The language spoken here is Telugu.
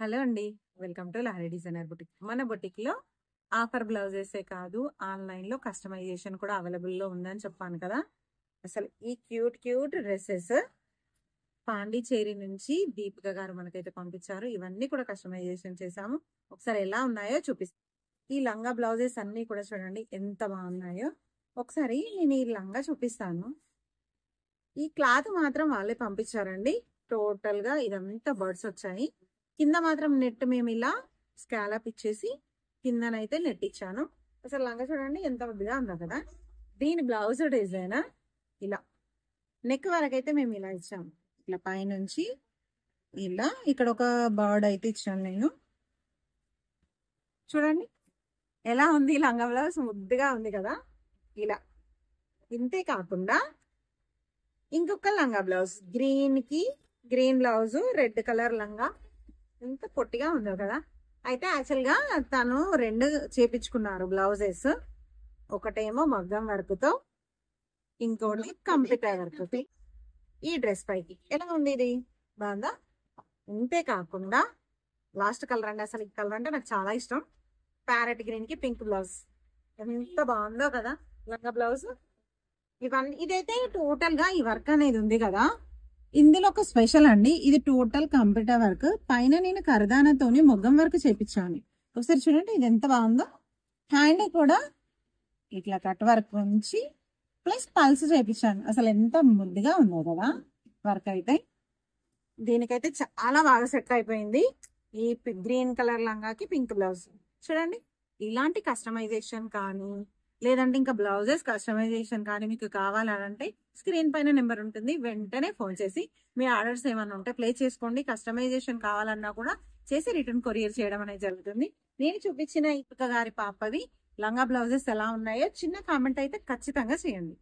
హలో అండి. Welcome to Lahari designer boutique. మన బుటిక్‌లో ఆఫర్ బ్లౌజెసే కాదు, ఆన్‌లైన్‌లో కస్టమైజేషన్ కూడా అవైలబుల్‌లో ఉందని చెప్పాను కదా! అసలు ఈ క్యూట్ క్యూట్ డ్రెసెస్ పాండిచేరి నుంచి దీపిక గారు మనకైతే పంపించారు. ఇవన్నీ కూడా కస్టమైజేషన్ చేశాము. ఒకసారి ఎలా ఉన్నాయో చూపిస్తాను. ఈ లంగా బ్లౌజెస్ అన్నీ కూడా చూడండి ఎంత బాగున్నాయో. ఒకసారి నేను ఈ లంగా చూపిస్తాను. ఈ క్లాత్ మాత్రం వాళ్ళే పంపించారండి. టోటల్‌గా ఇదంతా బర్డ్స్ వచ్చాయి. కింద మాత్రం నెట్ మేము ఇలా స్కాలప్ ఇచ్చేసి కిందనైతే నెట్ ఇచ్చాను. అసలు లంగా చూడండి ఎంత ముద్దుగా ఉందో కదా! దీని బ్లౌజ్ డిజైన్ ఇలా నెక్ వరకు అయితే మేము ఇలా ఇచ్చాము. ఇలా పైనుంచి ఇలా ఇక్కడ ఒక బర్డ్ అయితే ఇచ్చాను నేను. చూడండి ఎలా ఉంది లంగా బ్లౌజ్, ముద్దుగా ఉంది కదా! ఇలా ఇంతే కాకుండా ఇంకొక లంగా blouse green blouse, red colour లంగా ఎంత పొట్టిగా ఉందో కదా! అయితే యాక్చువల్గా తను రెండు చేపించుకున్నారు బ్లౌజెస్. ఒకటేమో మగ్గం వర్క్తో, ఇంకోటి కంప్యూటర్ వర్క్. ఈ డ్రెస్ పైకి ఎలా ఉంది, ఇది బాగుందా? ఇంతే కాకుండా లాస్ట్ కలర్ అండి, అసలు ఈ కలర్ అంటే నాకు చాలా ఇష్టం. ప్యారెట్ గ్రీన్ కి పింక్ బ్లౌజ్ ఎంత బాగుందో కదా లంగా బ్లౌజ్. ఇవన్నీ ఇదైతే టోటల్ గా ఈ వర్క్ అనేది ఉంది కదా, ఇందులో ఒక స్పెషల్ అండి. ఇది టోటల్ కంప్యూటర్ వర్క్. పైన నేను కరదానతోని మొగ్గం వర్క్ చేపించాను. ఒకసారి చూడండి ఇది ఎంత బాగుందో. హ్యాండ్ కూడా ఇట్లా కట్ వర్క్ ఉంచి ప్లస్ పల్స్ చేపించాను. అసలు ఎంత ముద్దుగా ఉందో కదా వర్క్ అయితే. దీనికైతే చాలా బాగా సెట్ అయిపోయింది ఈ గ్రీన్ కలర్ లంగాకి పింక్ బ్లౌజ్. చూడండి ఇలాంటి కస్టమైజేషన్ కానీ లేదంటే ఇంకా బ్లౌజెస్ కస్టమైజేషన్ కానీ మీకు కావాలంటే స్క్రీన్ పైన నెంబర్ ఉంటుంది, వెంటనే ఫోన్ చేసి మీ ఆర్డర్స్ ఏమన్నా ఉంటే ప్లేస్ చేసుకోండి. కస్టమైజేషన్ కావాలన్నా కూడా చేసి రిటర్న్ కొరియర్ చేయడం అనేది జరుగుతుంది. నేను చూపించిన దీపిక గారి పాపవి లంగా బ్లౌజెస్ ఎలా ఉన్నాయో చిన్న కామెంట్ అయితే ఖచ్చితంగా చేయండి.